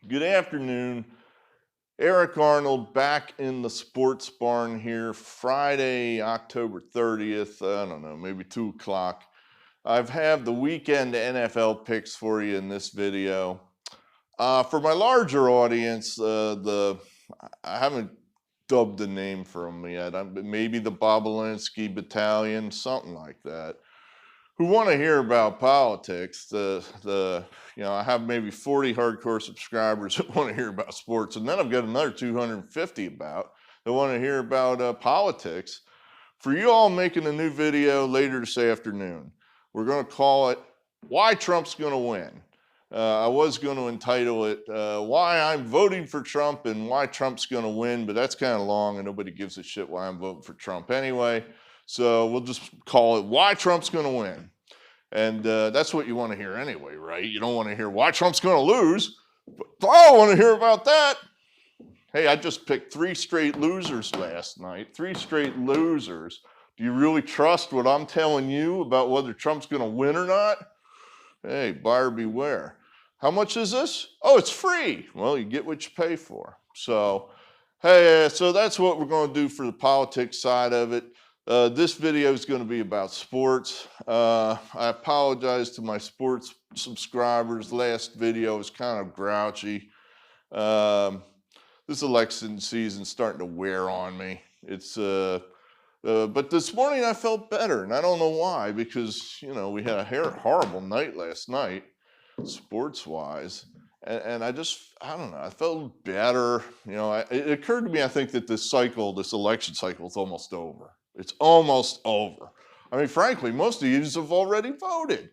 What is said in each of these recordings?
Good afternoon. Eric Arnold back in the sports barn here, Friday, October 30th. I don't know, maybe 2 o'clock. I've had the weekend NFL picks for you in this video. For my larger audience, I haven't dubbed the name for them yet. Maybe the Bobolinsky Battalion, something like that, who want to hear about politics. I have maybe 40 hardcore subscribers that want to hear about sports, and then I've got another 250 that want to hear about politics. For you all, making a new video later this afternoon. We're going to call it "Why Trump's Going to Win." I was going to entitle it "Why I'm Voting for Trump and Why Trump's Going to Win," but that's kind of long, and nobody gives a shit why I'm voting for Trump anyway. So we'll just call it "Why Trump's Going to Win." And that's what you want to hear anyway, right? You don't want to hear why Trump's going to lose, but I don't want to hear about that. Hey, I just picked 3 straight losers last night. 3 straight losers. Do you really trust what I'm telling you about whether Trump's going to win or not? Hey, buyer beware. How much is this? Oh, it's free. Well, you get what you pay for. So, hey, so that's what we're going to do for the politics side of it. This video is going to be about sports. I apologize to my sports subscribers. Last video was kind of grouchy. This election season's starting to wear on me. But this morning I felt better, and I don't know why, because, we had a horrible night last night, sports-wise. And I don't know, I felt better. It occurred to me, I think, that this election cycle is almost over. It's almost over. I mean, frankly, most of you have already voted.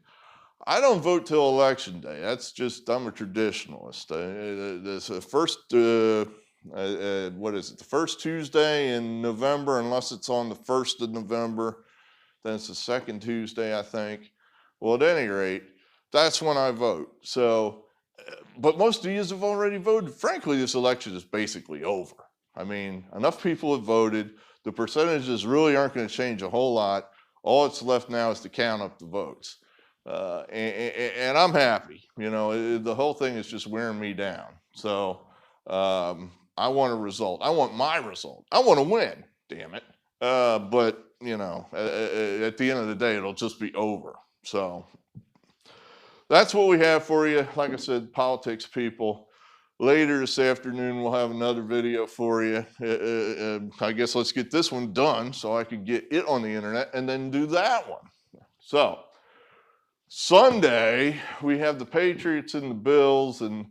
I don't vote till election day. That's just, I'm a traditionalist. The first Tuesday in November, unless it's on the 1st of November, then it's the second Tuesday, I think. Well, at any rate, that's when I vote. So, but most of you have already voted. Frankly, this election is basically over. I mean, enough people have voted. The percentages really aren't going to change a whole lot. All that's left now is to count up the votes. And I'm happy. The whole thing is just wearing me down. So I want a result. I want my result. I want to win, damn it. But, at the end of the day, it'll just be over. So that's what we have for you. Like I said, politics people. Later this afternoon, we'll have another video for you. I guess let's get this one done so I can get it on the internet and then do that one. So Sunday, we have the Patriots and the Bills, and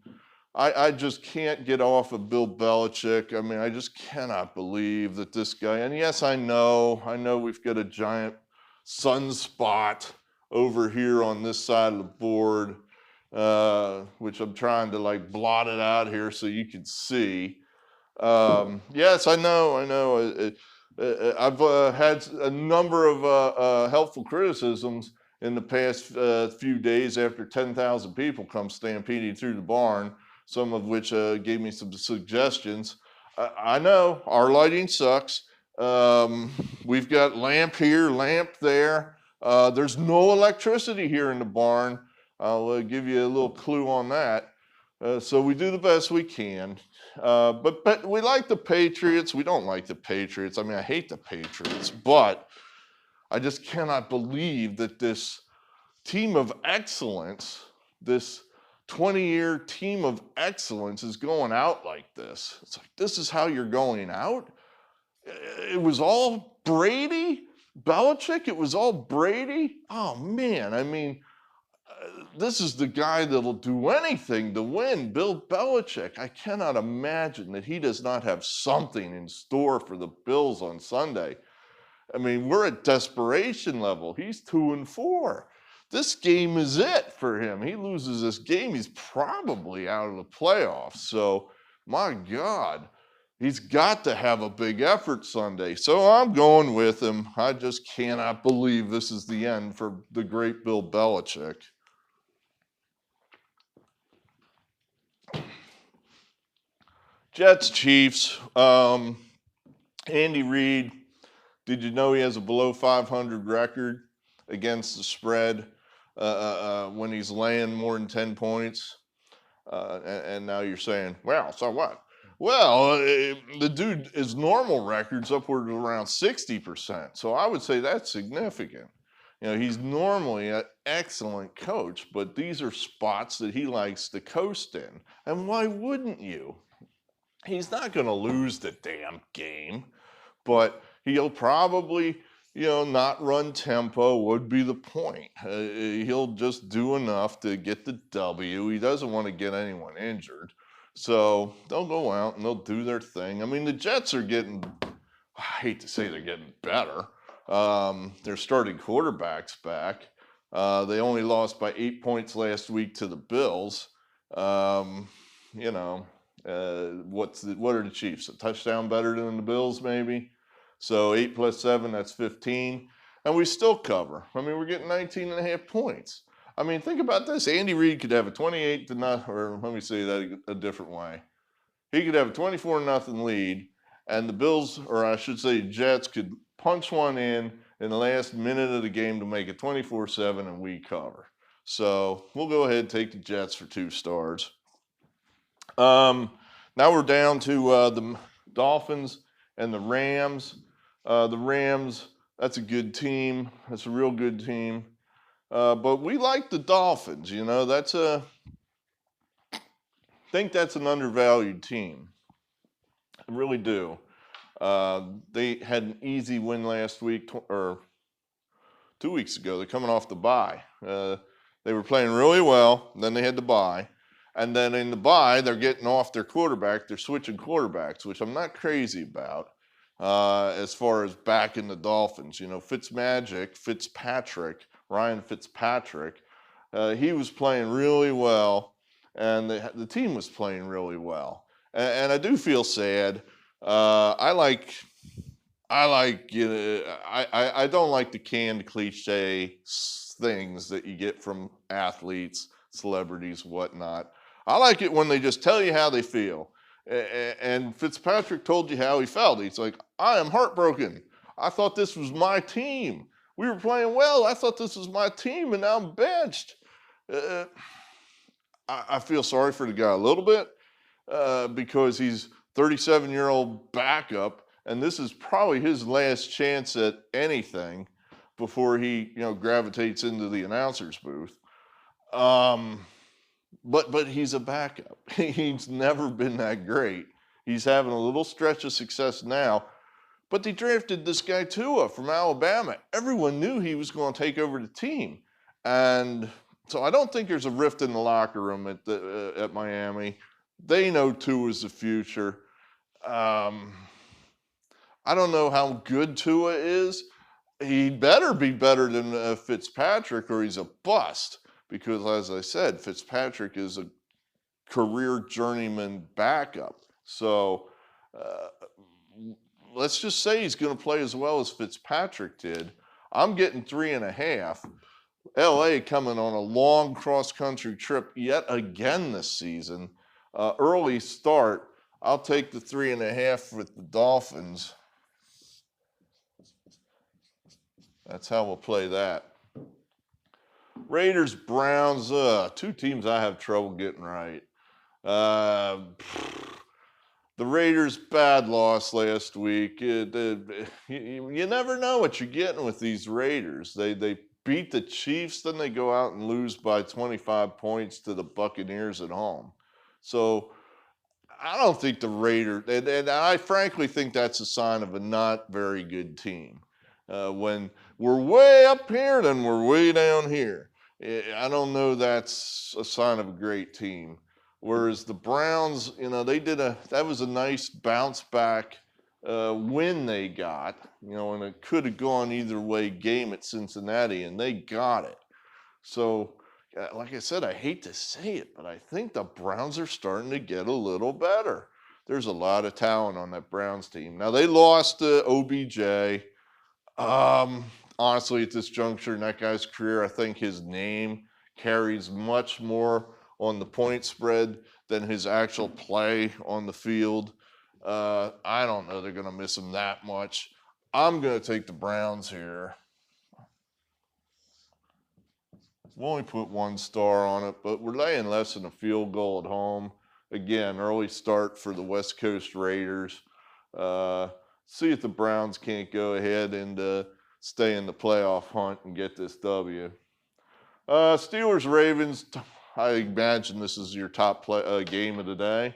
I just can't get off of Bill Belichick. I mean, I just cannot believe that this guy, and yes, I know we've got a giant sunspot over here on this side of the board, which I'm trying to blot it out here so you can see. Yes, I know. I've had a number of helpful criticisms in the past few days after 10,000 people come stampeding through the barn, some of which gave me some suggestions. I know our lighting sucks. We've got lamp here, lamp there. There's no electricity here in the barn. I'll give you a little clue on that. So we do the best we can. But we like the Patriots. We don't like the Patriots. I mean, I hate the Patriots, but I just cannot believe that this team of excellence, this 20-year team of excellence, is going out like this. It's like, this is how you're going out? It was all Brady? Belichick? It was all Brady? Oh, man. I mean, this is the guy that'll do anything to win, Bill Belichick. I cannot imagine that he does not have something in store for the Bills on Sunday. I mean, we're at desperation level. He's 2-4. This game is it for him. He loses this game, he's probably out of the playoffs. So, my God, he's got to have a big effort Sunday. So I'm going with him. I just cannot believe this is the end for the great Bill Belichick. Jets, Chiefs. Andy Reid, did you know he has a below 500 record against the spread when he's laying more than 10 points? And now you're saying, well, so what? Well, the dude, his normal record's upward of around 60%. So I would say that's significant. He's normally an excellent coach, but these are spots that he likes to coast in. And why wouldn't you? He's not going to lose the damn game, but he'll probably, not run tempo would be the point. He'll just do enough to get the W. He doesn't want to get anyone injured. So they'll go out and they'll do their thing. I mean, the Jets are getting, I hate to say they're getting better. They're starting quarterbacks back. They only lost by 8 points last week to the Bills. You know, what are the Chiefs? A touchdown better than the Bills, maybe? So 8 plus 7, that's 15. And we still cover. I mean, we're getting 19.5 points. I mean, think about this. Andy Reid could have a 28 to not, or let me say that a different way. He could have a 24-0 lead, and the Bills, or I should say Jets, could punch one in the last minute of the game to make it 24-7, and we cover. So we'll go ahead and take the Jets for 2 stars. Now we're down to the Dolphins and the Rams. The Rams, that's a good team. That's a real good team. But we like the Dolphins. I think that's an undervalued team. I really do. They had an easy win last week, or 2 weeks ago. They're coming off the bye. They were playing really well, then they had the bye. And then in the bye, they're getting off their quarterback. They're switching quarterbacks, which I'm not crazy about as far as backing the Dolphins. Ryan Fitzpatrick, he was playing really well, and the team was playing really well. And I do feel sad. I don't like the canned cliche things that you get from athletes, celebrities, whatnot. I like it when they just tell you how they feel. And Fitzpatrick told you how he felt. He's like, I am heartbroken. I thought this was my team. We were playing well. I thought this was my team, and now I'm benched. I feel sorry for the guy a little bit because he's 37-year-old backup, and this is probably his last chance at anything before he, gravitates into the announcer's booth. But he's a backup. He's never been that great. He's having a little stretch of success now. But they drafted this guy Tua from Alabama. Everyone knew he was going to take over the team. And so I don't think there's a rift in the locker room at Miami. They know Tua's the future. I don't know how good Tua is. He better be better than Fitzpatrick or he's a bust. Because, as I said, Fitzpatrick is a career journeyman backup. So let's just say he's going to play as well as Fitzpatrick did. I'm getting 3.5. LA coming on a long cross-country trip yet again this season. Early start. I'll take the 3.5 with the Dolphins. That's how we'll play that. Raiders, Browns, 2 teams I have trouble getting right. The Raiders, bad loss last week. You never know what you're getting with these Raiders. They beat the Chiefs, then they go out and lose by 25 points to the Buccaneers at home. So I don't think the Raiders, and I frankly think that's a sign of a not very good team. When we're way up here, then we're way down here. I don't know that's a sign of a great team. Whereas the Browns, that was a nice bounce back win they got, and it could have gone either way game at Cincinnati, and they got it. So, like I said, I hate to say it, but I think the Browns are starting to get a little better. There's a lot of talent on that Browns team. Now, they lost OBJ. Honestly, at this juncture in that guy's career, I think his name carries much more on the point spread than his actual play on the field. I don't know they're going to miss him that much. I'm going to take the Browns here. We'll only put 1 star on it, but we're laying less than a field goal at home. Again, early start for the West Coast Raiders. See if the Browns can't go ahead and stay in the playoff hunt and get this W. Steelers-Ravens, I imagine this is your top game of the day.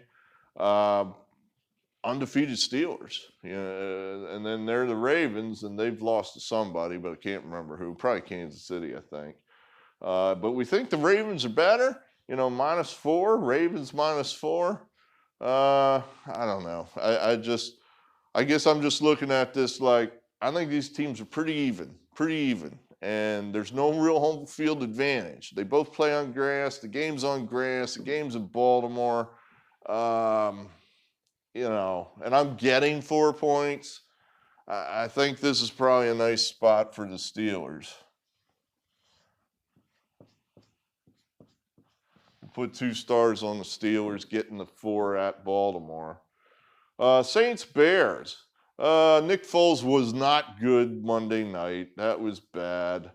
Undefeated Steelers, and then they're the Ravens, and they've lost to somebody, but I can't remember who. Probably Kansas City, I think. But we think the Ravens are better. -4, Ravens -4. I don't know. I guess I'm just looking at this like I think these teams are pretty even, and there's no real home field advantage. They both play on grass. The game's on grass. The game's in Baltimore. And I'm getting 4 points. I think this is probably a nice spot for the Steelers. Put 2 stars on the Steelers, getting the 4 at Baltimore. Saints-Bears. Nick Foles was not good Monday night. That was bad.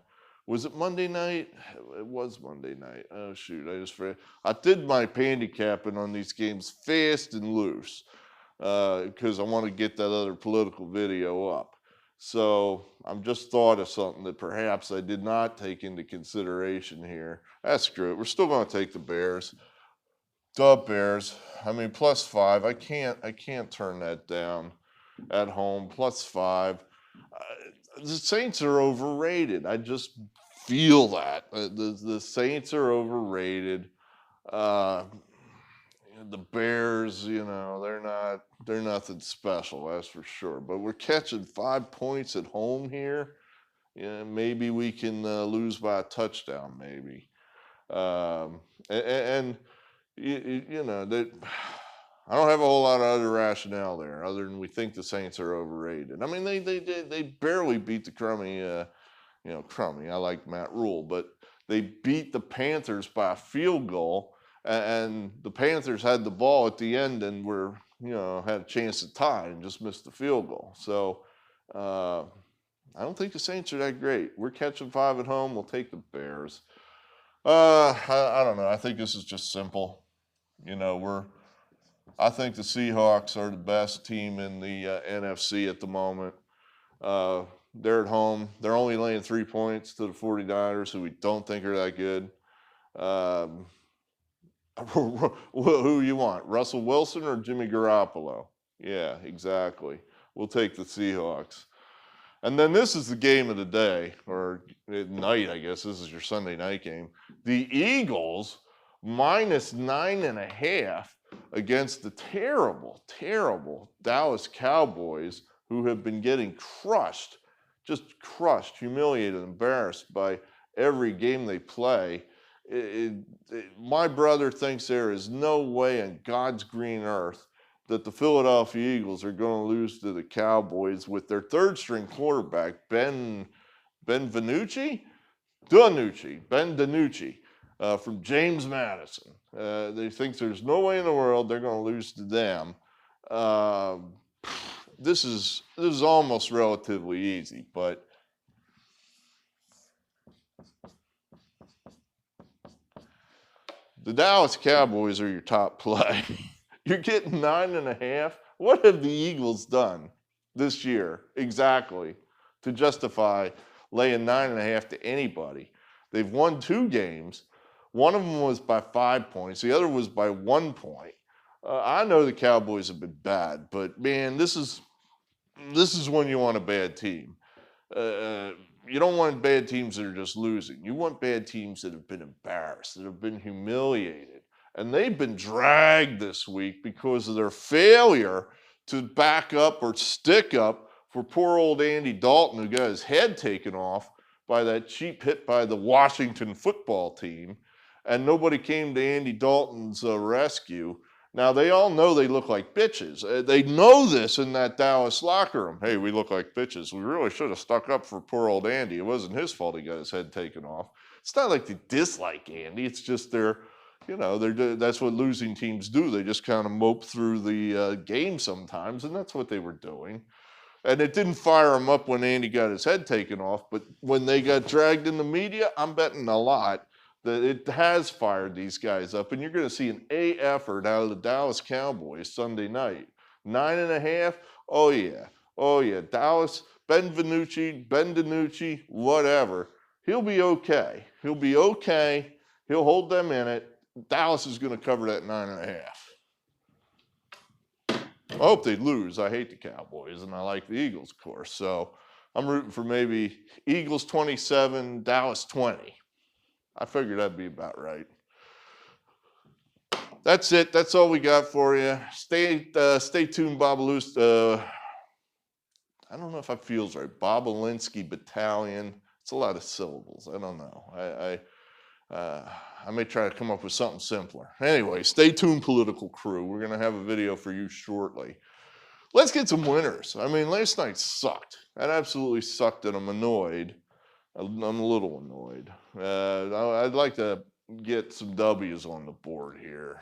Was it Monday night? It was Monday night. Oh, shoot. I just forgot. I did my handicapping on these games fast and loose because I want to get that other political video up. So I'm just thought of something that perhaps I did not take into consideration here. That's screw it. We're still going to take the Bears. Bears. I mean, +5. I can't turn that down at home. +5. The Saints are overrated. I just feel that the Saints are overrated. The Bears, they're nothing special, that's for sure. But we're catching 5 points at home here. Maybe we can lose by a touchdown, maybe. That I don't have a whole lot of other rationale there, other than we think the Saints are overrated. I mean, they barely beat the crummy. I like Matt Rule, but they beat the Panthers by a field goal. And the Panthers had the ball at the end and had a chance to tie and just missed the field goal. So I don't think the Saints are that great. We're catching 5 at home. We'll take the Bears. I don't know. I think this is just simple. I think the Seahawks are the best team in the NFC at the moment. They're at home. They're only laying 3 points to the 49ers, who we don't think are that good. Who you want, Russell Wilson or Jimmy Garoppolo? Yeah, exactly. We'll take the Seahawks. And then this is the game of the day, or at night, I guess. This is your Sunday night game. The Eagles -9.5 against the terrible, terrible Dallas Cowboys, who have been getting crushed, just crushed, humiliated, embarrassed by every game they play. My brother thinks there is no way on God's green earth that the Philadelphia Eagles are going to lose to the Cowboys with their third-string quarterback, Ben DiNucci from James Madison. They think there's no way in the world they're going to lose to them. This is almost relatively easy, but the Dallas Cowboys are your top play. You're getting 9.5. What have the Eagles done this year exactly to justify laying 9.5 to anybody? They've won 2 games. One of them was by 5 points. The other was by 1 point. I know the Cowboys have been bad, but man, this is when you want a bad team. You don't want bad teams that are just losing. You want bad teams that have been embarrassed, that have been humiliated. And they've been dragged this week because of their failure to back up or stick up for poor old Andy Dalton, who got his head taken off by that cheap hit by the Washington football team. And nobody came to Andy Dalton's rescue. Now, they all know they look like bitches. They know this in that Dallas locker room. Hey, we look like bitches. We really should have stuck up for poor old Andy. It wasn't his fault he got his head taken off. It's not like they dislike Andy. It's just that's what losing teams do. They just kind of mope through the game sometimes, and that's what they were doing. And it didn't fire him up when Andy got his head taken off, but when they got dragged in the media, I'm betting a lot that it has fired these guys up, and you're going to see an A effort out of the Dallas Cowboys Sunday night. 9.5. Oh yeah. Oh yeah. Dallas, Ben DiNucci, whatever. He'll be okay. He'll be okay. He'll hold them in it. Dallas is going to cover that 9.5. I hope they lose. I hate the Cowboys, and I like the Eagles, of course. So I'm rooting for maybe Eagles 27, Dallas 20. I figured that'd be about right. That's it. That's all we got for you. Stay tuned, Bobaloost. I don't know if that feels right. Bobolinsky Battalion. It's a lot of syllables. I don't know. I may try to come up with something simpler. Anyway, stay tuned, political crew. We're going to have a video for you shortly. Let's get some winners. I mean, last night sucked. That absolutely sucked, and I'm annoyed. I'm a little annoyed. I'd like to get some W's on the board here.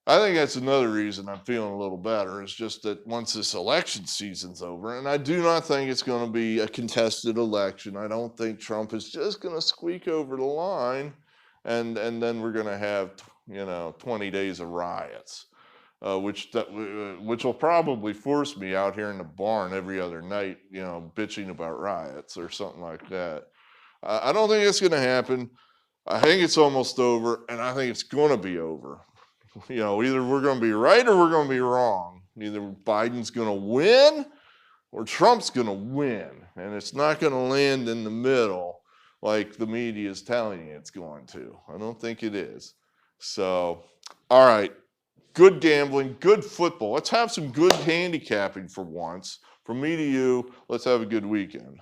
I think that's another reason I'm feeling a little better, is just that once this election season's over, and I do not think it's going to be a contested election. I don't think Trump is just going to squeak over the line, and then we're going to have 20 days of riots, which will probably force me out here in the barn every other night, bitching about riots or something like that. I don't think it's going to happen. I think it's almost over, and I think it's going to be over. Either we're going to be right or we're going to be wrong. Either Biden's going to win or Trump's going to win. And it's not going to land in the middle like the media is telling you it's going to. I don't think it is. So, all right. Good gambling, good football. Let's have some good handicapping for once. From me to you, let's have a good weekend.